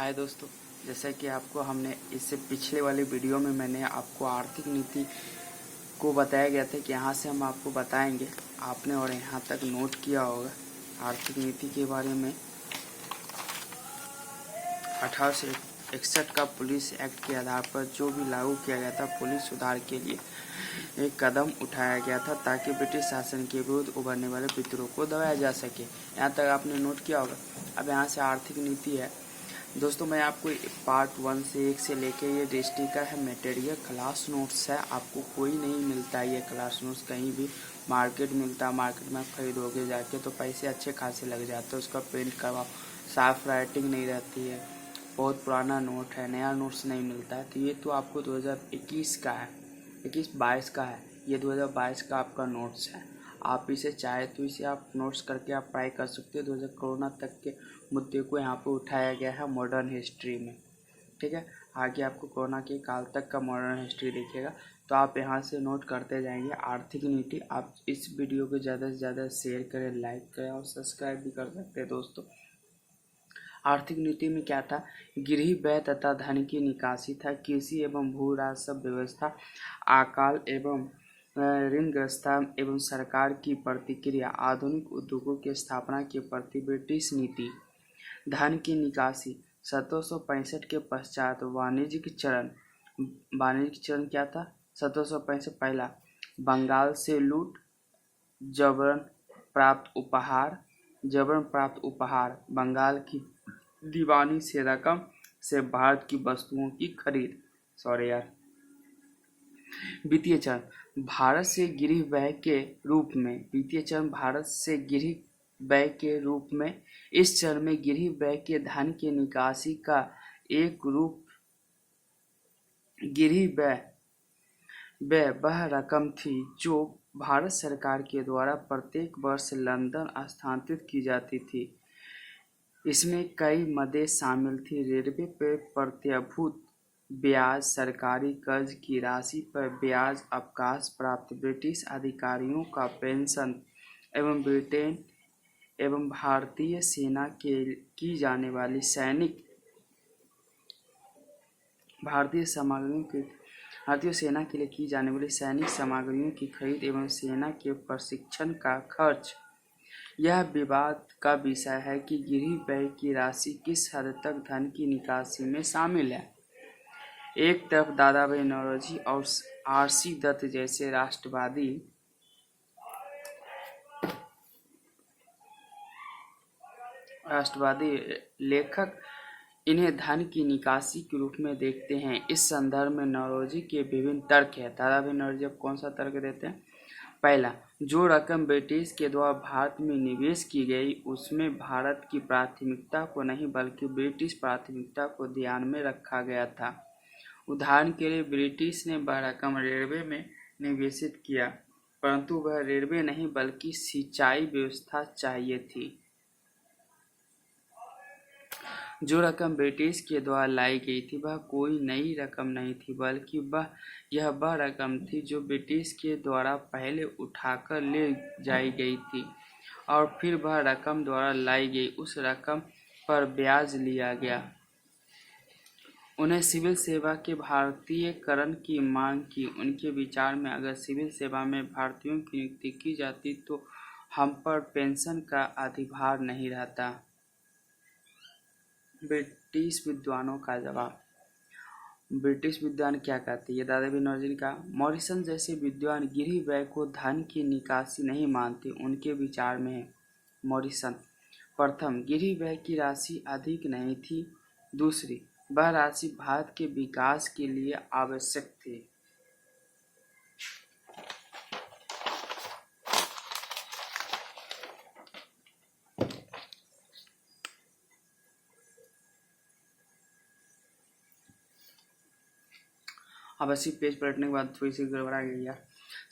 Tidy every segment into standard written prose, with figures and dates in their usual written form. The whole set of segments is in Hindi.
हाय दोस्तों, जैसा कि आपको हमने इससे पिछले वाले वीडियो में मैंने आपको आर्थिक नीति को बताया गया था कि यहाँ से हम आपको बताएंगे। आपने और यहाँ तक नोट किया होगा आर्थिक नीति के बारे में। 1861 का पुलिस एक्ट के आधार पर जो भी लागू किया गया था पुलिस सुधार के लिए एक कदम उठाया गया था ताकि ब्रिटिश शासन के विरुद्ध उभरने वाले विद्रोह को दबाया जा सके। यहाँ तक आपने नोट किया होगा। अब यहाँ से आर्थिक नीति है दोस्तों। मैं आपको पार्ट 1 से 1 से लेके ये डिस्ट्रिक्ट का है मटेरियल क्लास नोट्स है। आपको कोई नहीं मिलता है ये क्लास नोट्स, कहीं भी मार्केट मिलता है। मार्केट में खरीदोगे जाके तो पैसे अच्छे खासे लग जाते हैं। उसका प्रिंट करवाओ, साफ राइटिंग नहीं रहती है, बहुत पुराना नोट है, नया नोट्स नहीं मिलता है। तो ये तो आपको 2021 का है, 21-22 का है। ये 2022 का आपका नोट्स है। आप इसे चाहे तो इसे आप नोट्स करके आप पढ़ाई कर सकते हो। 2000 कोरोना तक के मुद्दे को यहाँ पर उठाया गया है मॉडर्न हिस्ट्री में, ठीक है। आगे आपको कोरोना के काल तक का मॉडर्न हिस्ट्री दिखेगा, तो आप यहाँ से नोट करते जाएंगे आर्थिक नीति। आप इस वीडियो को ज़्यादा से ज़्यादा शेयर करें, लाइक करें और सब्सक्राइब भी कर सकते हैं दोस्तों। आर्थिक नीति में क्या था? गृह व्यय तथा धन की निकासी था। कृषि एवं भू राजस्व व्यवस्था, अकाल एवं ऋणग्रस्तता एवं सरकार की प्रतिक्रिया, आधुनिक उद्योगों की स्थापना के प्रति ब्रिटिश नीति। धन की निकासी 1765 के पश्चात वाणिज्यिक चरण क्या था? 1765 पहला, बंगाल से लूट, जबरन प्राप्त उपहार, बंगाल की दीवानी से रकम से भारत की वस्तुओं की खरीद। वित्तीय चरण, भारत से गृह व्यय के रूप में। वित्तीय चरण, भारत से गृह व्यय के रूप में। इस चरण में गृह व्यय के धन की निकासी का एक रूप गृह व्यय वह रकम थी जो भारत सरकार के द्वारा प्रत्येक वर्ष लंदन स्थानांतरित की जाती थी। इसमें कई मदें शामिल थी। रेलवे पर प्रत्यभूत ब्याज, सरकारी कर्ज की राशि पर ब्याज, अवकाश प्राप्त ब्रिटिश अधिकारियों का पेंशन एवं ब्रिटेन एवं भारतीय सेना के की जाने वाली भारतीय सेना के लिए की जाने वाली सैनिक सामग्रियों की खरीद एवं सेना के प्रशिक्षण का खर्च। यह विवाद का विषय है कि गृह व्यय की राशि किस हद तक धन की निकासी में शामिल है। एक तरफ दादा भाई नौरोजी और आर.सी. दत्त जैसे राष्ट्रवादी लेखक इन्हें धन की निकासी के रूप में देखते हैं। इस संदर्भ में नौरोजी के विभिन्न तर्क हैं। दादा भाई नौरोजी अब कौन सा तर्क देते हैं? पहला, जो रकम ब्रिटिश के द्वारा भारत में निवेश की गई उसमें भारत की प्राथमिकता को नहीं बल्कि ब्रिटिश प्राथमिकता को ध्यान में रखा गया था। उदाहरण के लिए ब्रिटिश ने वह रकम रेलवे में निवेशित किया, परंतु वह रेलवे नहीं बल्कि सिंचाई व्यवस्था चाहिए थी। जो रकम ब्रिटिश के द्वारा लाई गई थी वह कोई नई रकम नहीं थी बल्कि वह रकम थी जो ब्रिटिश के द्वारा पहले उठाकर ले जाई गई थी और फिर वह रकम द्वारा लाई गई उस रकम पर ब्याज लिया गया। उन्हें सिविल सेवा के भारतीयकरण की मांग की। उनके विचार में अगर सिविल सेवा में भारतीयों की नियुक्ति की जाती तो हम पर पेंशन का अधिभार नहीं रहता। ब्रिटिश विद्वानों का जवाब। ब्रिटिश विद्वान क्या कहते हैं? ये दादा भाई नौरोजी का मॉरिसन जैसे विद्वान गृह व्यय को धन की निकासी नहीं मानते। उनके विचार में है मॉरिसन, प्रथम, गृह व्यय की राशि अधिक नहीं थी। दूसरी, वह राशि भारत के विकास के लिए आवश्यक थी। अब 80 पेज पलटने के बाद थोड़ी सी गड़बड़ा गई।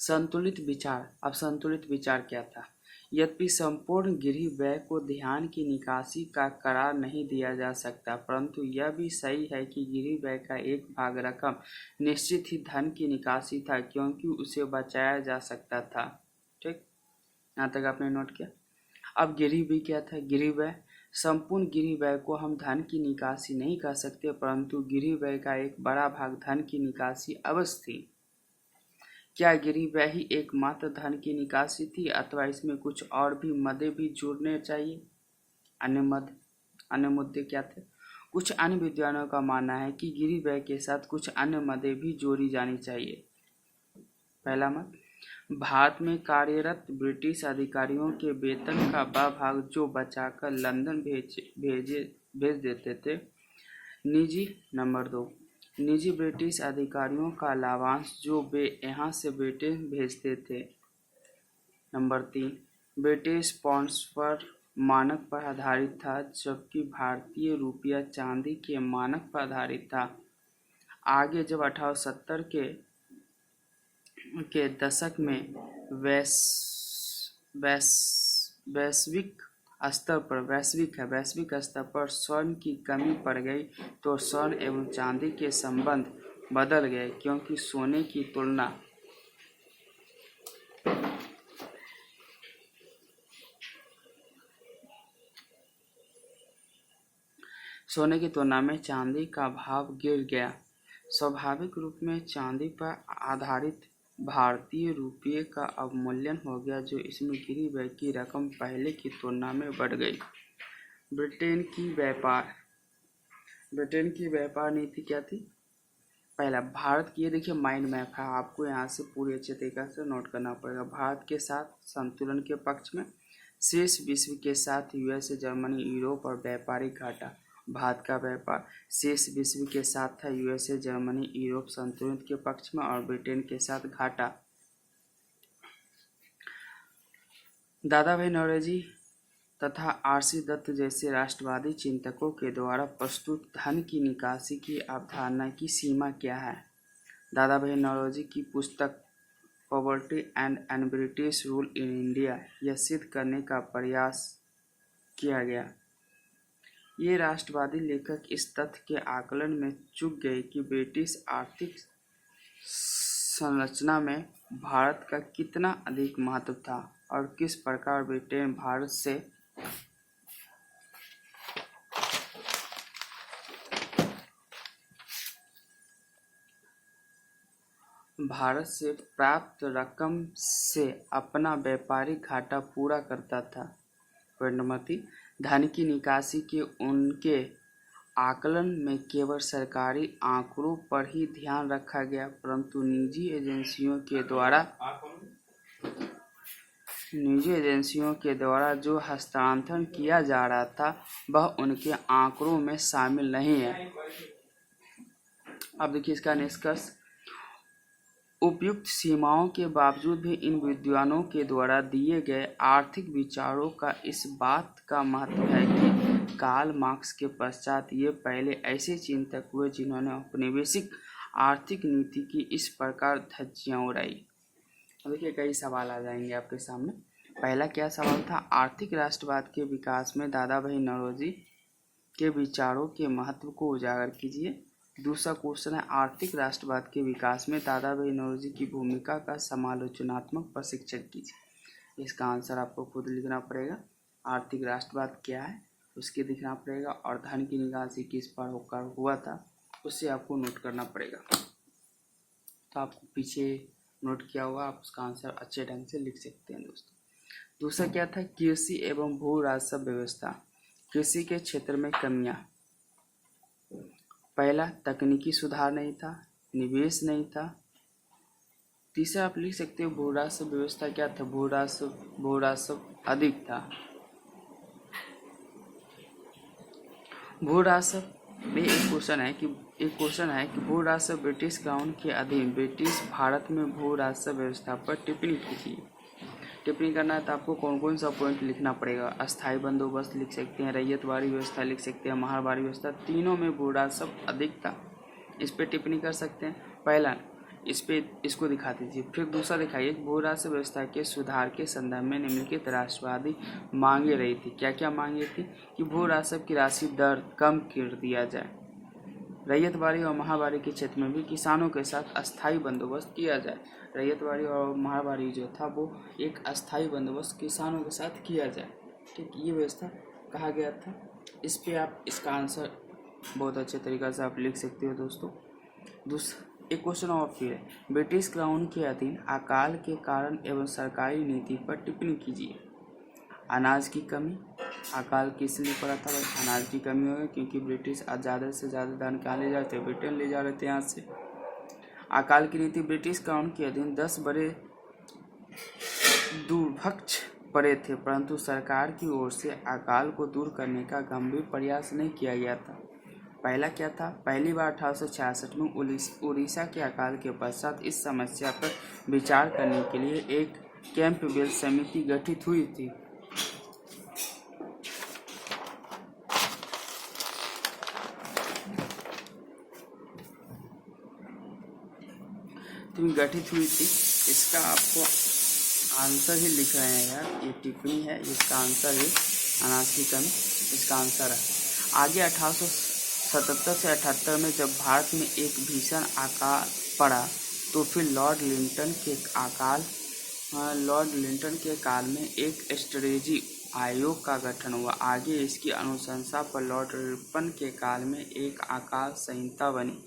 संतुलित विचार। अब संतुलित विचार क्या था? यद्यपि संपूर्ण गृह व्यय को ध्यान की निकासी का करार नहीं दिया जा सकता, परंतु यह भी सही है कि गृह व्यय का एक भाग रकम निश्चित ही धन की निकासी था क्योंकि उसे बचाया जा सकता था। ठीक, यहाँ तक आपने नोट किया। अब गृह व्यय क्या था? गृह व्यय संपूर्ण गिरी व्यय को हम धन की निकासी नहीं कह सकते, परंतु गिरी व्यय का एक बड़ा भाग धन की निकासी अवश्य थी। क्या गिरी व्यय ही एकमात्र धन की निकासी थी अथवा इसमें कुछ और भी मदे भी जोड़ने चाहिए? अन्य मुद्दे क्या थे? कुछ अन्य विद्वानों का मानना है कि गिरी व्यय के साथ कुछ अन्य मदे भी जोड़ी जानी चाहिए। पहला मत, भारत में कार्यरत ब्रिटिश अधिकारियों के वेतन का वह भाग जो बचाकर लंदन भेज देते थे। नंबर 2, निजी ब्रिटिश अधिकारियों का लाभांश जो वे यहाँ से ब्रिटेन भेजते थे। नंबर 3, ब्रिटिश पाउंड्स पर मानक पर आधारित था जबकि भारतीय रुपया चांदी के मानक पर आधारित था। आगे जब 1870 के दशक में वैश्विक स्तर पर स्वर्ण की कमी पड़ गई तो स्वर्ण एवं चांदी के संबंध बदल गए, क्योंकि सोने की तुलना में चांदी का भाव गिर गया। स्वाभाविक रूप में चांदी पर आधारित भारतीय रुपये का अवमूल्यन हो गया, जो इसमें गिरी व्यय की रकम पहले की तुलना में बढ़ गई। ब्रिटेन की व्यापार नीति क्या थी? पहला, भारत की, ये देखिए माइंड मैप है, आपको यहाँ से पूरी अच्छे तरीके से नोट करना पड़ेगा। भारत के साथ संतुलन के पक्ष में, शेष विश्व के साथ यूएसए, जर्मनी, यूरोप और व्यापारिक घाटा। भारत का व्यापार शेष विश्व के साथ था, यूएसए, जर्मनी, यूरोप संतुलन के पक्ष में और ब्रिटेन के साथ घाटा। दादा भाई नौरोजी तथा आरसी दत्त जैसे राष्ट्रवादी चिंतकों के द्वारा प्रस्तुत धन की निकासी की अवधारणा की सीमा क्या है? दादा भाई नौरोजी की पुस्तक poverty and British rule in India यह सिद्ध करने का प्रयास किया गया। ये राष्ट्रवादी लेखक इस तथ्य के आकलन में चूक गए कि ब्रिटिश आर्थिक संरचना में भारत का कितना अधिक महत्व था और किस प्रकार ब्रिटेन भारत से प्राप्त रकम से अपना व्यापारिक घाटा पूरा करता था। परिणमति, धन की निकासी के उनके आकलन में केवल सरकारी आंकड़ों पर ही ध्यान रखा गया, परंतु निजी एजेंसियों के द्वारा जो हस्तांतरण किया जा रहा था वह उनके आंकड़ों में शामिल नहीं है। अब देखिए इसका निष्कर्ष, उपयुक्त सीमाओं के बावजूद भी इन विद्वानों के द्वारा दिए गए आर्थिक विचारों का इस बात का महत्व है कि कार्ल मार्क्स के पश्चात ये पहले ऐसे चिंतक हुए जिन्होंने औपनिवेशिक आर्थिक नीति की इस प्रकार धज्जियां उड़ाई। देखिए कई सवाल आ जाएंगे आपके सामने। पहला क्या सवाल था? आर्थिक राष्ट्रवाद के विकास में दादा भाई नौरोजी के विचारों के महत्व को उजागर कीजिए। दूसरा क्वेश्चन है, आर्थिक राष्ट्रवाद के विकास में दादा भाई नौरोजी की भूमिका का समालोचनात्मक प्रशिक्षण कीजिए। इसका आंसर आपको खुद लिखना पड़ेगा। आर्थिक राष्ट्रवाद क्या है उसके दिखना पड़ेगा और धन की निकासी किस पर होकर हुआ था उससे आपको नोट करना पड़ेगा। तो आपको पीछे नोट किया हुआ, आप उसका आंसर अच्छे ढंग से लिख सकते हैं दोस्तों। दूसरा क्या था? कृषि एवं भू राजस्व व्यवस्था। कृषि के क्षेत्र में कमियां। पहला, तकनीकी सुधार नहीं था, निवेश नहीं था। तीसरा आप लिख सकते हो भू राजस्व व्यवस्था क्या था? भू राजस्व अधिक था। भू राजस्व में एक क्वेश्चन है कि भू राजस्व ब्रिटिश क्राउन के अधीन ब्रिटिश भारत में भू राजस्व व्यवस्था पर टिप्पणी कीजिए। टिप्पणी करना है तो आपको कौन कौन सा पॉइंट लिखना पड़ेगा? अस्थायी बंदोबस्त लिख सकते हैं, रैयतवाड़ी व्यवस्था लिख सकते हैं, महारवाड़ी व्यवस्था, तीनों में भू राजस्व अधिक था, इस पर टिप्पणी कर सकते हैं। पहला इसको दिखा दीजिए। फिर दूसरा दिखाइए, भू राजस्व व्यवस्था के सुधार के संदर्भ में निम्नलिखित राष्ट्रवादी मांगे रही थी। क्या क्या मांगे थी? कि भू राजस्व की राशि दर कम कर दिया जाए, रैयतवाड़ी और महावाड़ी के क्षेत्र में भी किसानों के साथ अस्थायी बंदोबस्त किया जाए। रैयतवाड़ी और महावाड़ी जो था वो एक अस्थायी बंदोबस्त किसानों के साथ किया जाए। ठीक, ये व्यवस्था कहा गया था। इस पे आप इसका आंसर बहुत अच्छे तरीक़ा से आप लिख सकते हो दोस्तों। एक क्वेश्चन और फिर है, ब्रिटिश क्राउन के अधीन अकाल के कारण एवं सरकारी नीति पर टिप्पणी कीजिए। अनाज की कमी, अकाल किस लिए पड़ा था भाई? अनाज की कमी हो गई क्योंकि ब्रिटिश ज़्यादा से ज़्यादा धान कहाँ ले जाते, ब्रिटेन ले जा रहे थे यहाँ से। अकाल की नीति, ब्रिटिश क्राउन के अधीन 10 बड़े दुर्भिक्ष पड़े थे परंतु सरकार की ओर से अकाल को दूर करने का गंभीर प्रयास नहीं किया गया था। पहला क्या था? पहली बार 1866 में उड़ीसा के अकाल के पश्चात इस समस्या पर विचार करने के लिए एक कैंपबेल समिति गठित हुई थी। गठित हुई थी। इसका आपको आंसर ही लिख रहे हैं यार, ये टिप्पणी है, इसका आंसर है अनाज की कमी, इसका आंसर है। आगे 1877 से 78 में जब भारत में एक भीषण अकाल पड़ा तो फिर लॉर्ड लिंटन के काल में एक स्ट्रेटजी आयोग का गठन हुआ। आगे इसकी अनुशंसा पर लॉर्ड रिपन के काल में एक अकाल संहिता बनी।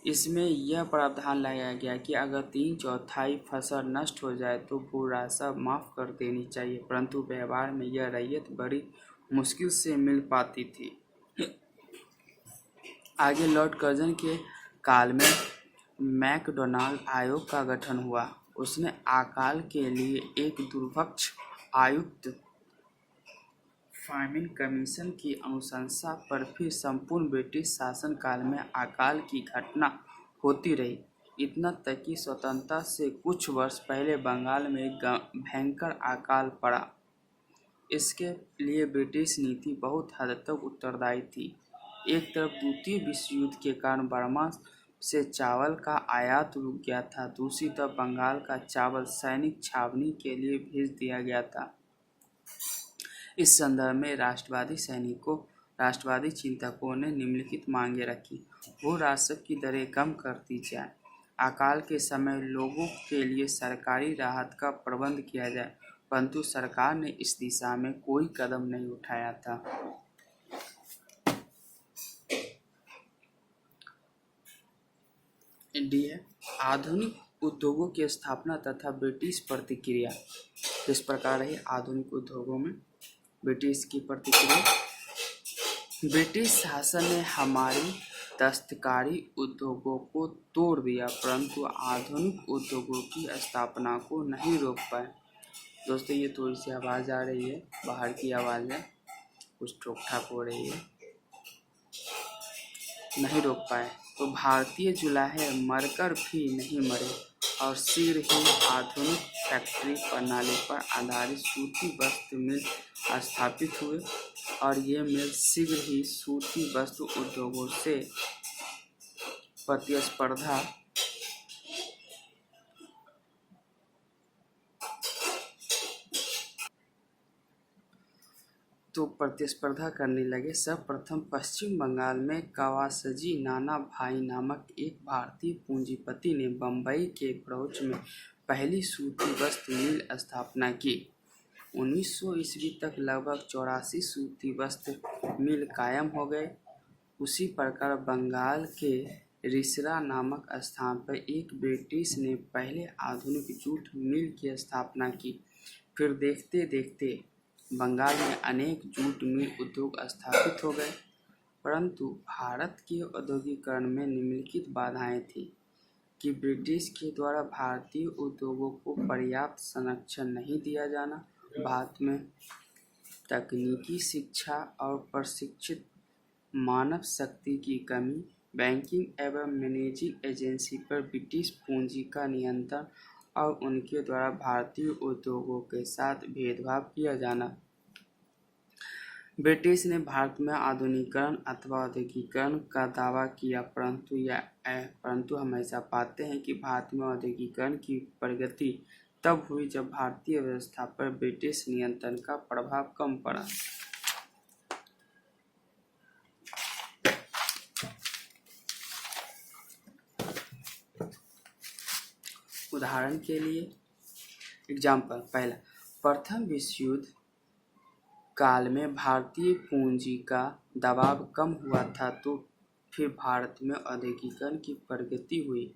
इसमें यह प्रावधान लाया गया कि अगर 3/4 फसल नष्ट हो जाए तो भूरासा माफ़ कर देनी चाहिए, परंतु व्यवहार में यह रैयत बड़ी मुश्किल से मिल पाती थी। आगे लॉर्ड कर्जन के काल में मैकडोनाल्ड आयोग का गठन हुआ। उसने अकाल के लिए एक दुर्भिक्ष आयुक्त फामिन कमीशन की अनुशंसा पर फिर संपूर्ण ब्रिटिश शासनकाल में अकाल की घटना होती रही, इतना तक कि स्वतंत्रता से कुछ वर्ष पहले बंगाल में एक भयंकर अकाल पड़ा। इसके लिए ब्रिटिश नीति बहुत हद तक उत्तरदायी थी। एक तरफ द्वितीय विश्व युद्ध के कारण बर्मा से चावल का आयात रुक गया था, दूसरी तरफ बंगाल का चावल सैनिक छावनी के लिए भेज दिया गया था। इस संदर्भ में राष्ट्रवादी चिंतकों ने निम्नलिखित मांगे रखी। भू राजस्व की दरें कम कर दी जाए, अकाल के समय लोगों के लिए सरकारी राहत का प्रबंध किया जाए, परंतु सरकार ने इस दिशा में कोई कदम नहीं उठाया था। डी है आधुनिक उद्योगों की स्थापना तथा ब्रिटिश प्रतिक्रिया। किस प्रकार रही आधुनिक उद्योगों में ब्रिटिश की प्रतिक्रिया? ब्रिटिश शासन ने हमारी दस्तकारी उद्योगों को तोड़ दिया परंतु आधुनिक उद्योगों की स्थापना को नहीं रोक पाए। दोस्तों ये थोड़ी सी आवाज़ आ रही है, बाहर की आवाज़ है, कुछ ठोक ठाक हो रही है, नहीं रोक पाए। तो भारतीय जुलाहे मरकर भी नहीं मरे और शीघ्र ही आधुनिक फैक्ट्री प्रणाली पर आधारित सूती वस्त्र मिल स्थापित हुए और ये मिल शीघ्र ही सूती वस्त्र उद्योगों से प्रतिस्पर्धा करने लगे। सर्वप्रथम पश्चिम बंगाल में कवासजी नाना भाई नामक एक भारतीय पूंजीपति ने बम्बई के बड़ौच में पहली सूती वस्त्र मिल स्थापना की। 1900 ईस्वी तक लगभग 84 सूती वस्त्र मिल कायम हो गए। उसी प्रकार बंगाल के रिसरा नामक स्थान पर एक ब्रिटिश ने पहले आधुनिक जूट मिल की स्थापना की। फिर देखते देखते बंगाल में अनेक जूट मिल उद्योग स्थापित हो गए, परंतु भारत के औद्योगिकरण में निम्नलिखित बाधाएं थीं कि ब्रिटिश के द्वारा भारतीय उद्योगों को पर्याप्त संरक्षण नहीं दिया जाना, भारत में तकनीकी शिक्षा और प्रशिक्षित मानव शक्ति की कमी, बैंकिंग एवं मैनेजिंग एजेंसी पर ब्रिटिश पूंजी का नियंत्रण और उनके द्वारा भारतीय उद्योगों के साथ भेदभाव किया जाना। ब्रिटिश ने भारत में आधुनिकीकरण अथवा औद्योगिकरण का दावा किया, परंतु हम ऐसा पाते हैं कि भारत में औद्योगिकरण की प्रगति तब हुई जब भारतीय व्यवस्था पर ब्रिटिश नियंत्रण का प्रभाव कम पड़ा। उदाहरण के लिए एग्जाम्पल, पहला, प्रथम विश्व युद्ध काल में भारतीय पूंजी का दबाव कम हुआ था तो फिर भारत में औद्योगिकरण की प्रगति हुई,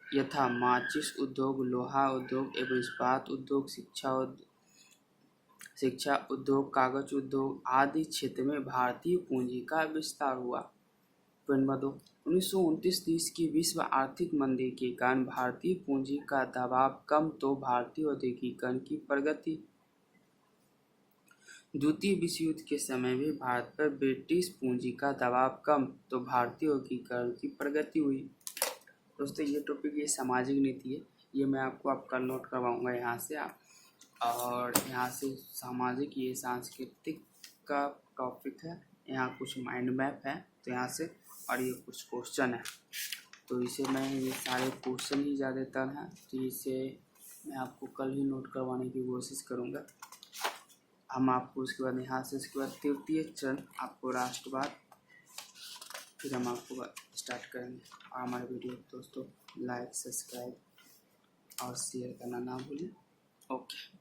यथा माचिस उद्योग, लोहा उद्योग एवं इस्पात उद्योग, शिक्षा उद्योग, कागज उद्योग आदि क्षेत्र में भारतीय पूंजी का विस्तार हुआ। पॉइंट नंबर 2, 1929-30 की विश्व आर्थिक मंदी के कारण भारतीय पूंजी का दबाव कम तो भारतीय औद्योगिकरण की प्रगति। द्वितीय विश्व युद्ध के समय भी भारत पर ब्रिटिश पूंजी का दबाव कम तो भारतीय औद्योगिकरण की प्रगति हुई। दोस्तों ये टॉपिक ये सामाजिक नीति है, ये मैं आपको कल नोट करवाऊंगा यहाँ से और यहाँ से सामाजिक ये सांस्कृतिक का टॉपिक है, यहाँ कुछ माइंड मैप है तो यहाँ से और ये कुछ क्वेश्चन है तो इसे मैं ये सारे क्वेश्चन ही ज़्यादातर हैं तो इसे मैं आपको कल ही नोट करवाने की कोशिश करूँगा। हम आपको उसके बाद यहाँ से इसके बाद तृतीय चरण आपको राष्ट्रवाद, फिर हम आपको स्टार्ट करेंगे। और हमारे वीडियो दोस्तों लाइक, सब्सक्राइब और शेयर करना ना भूलें। ओके।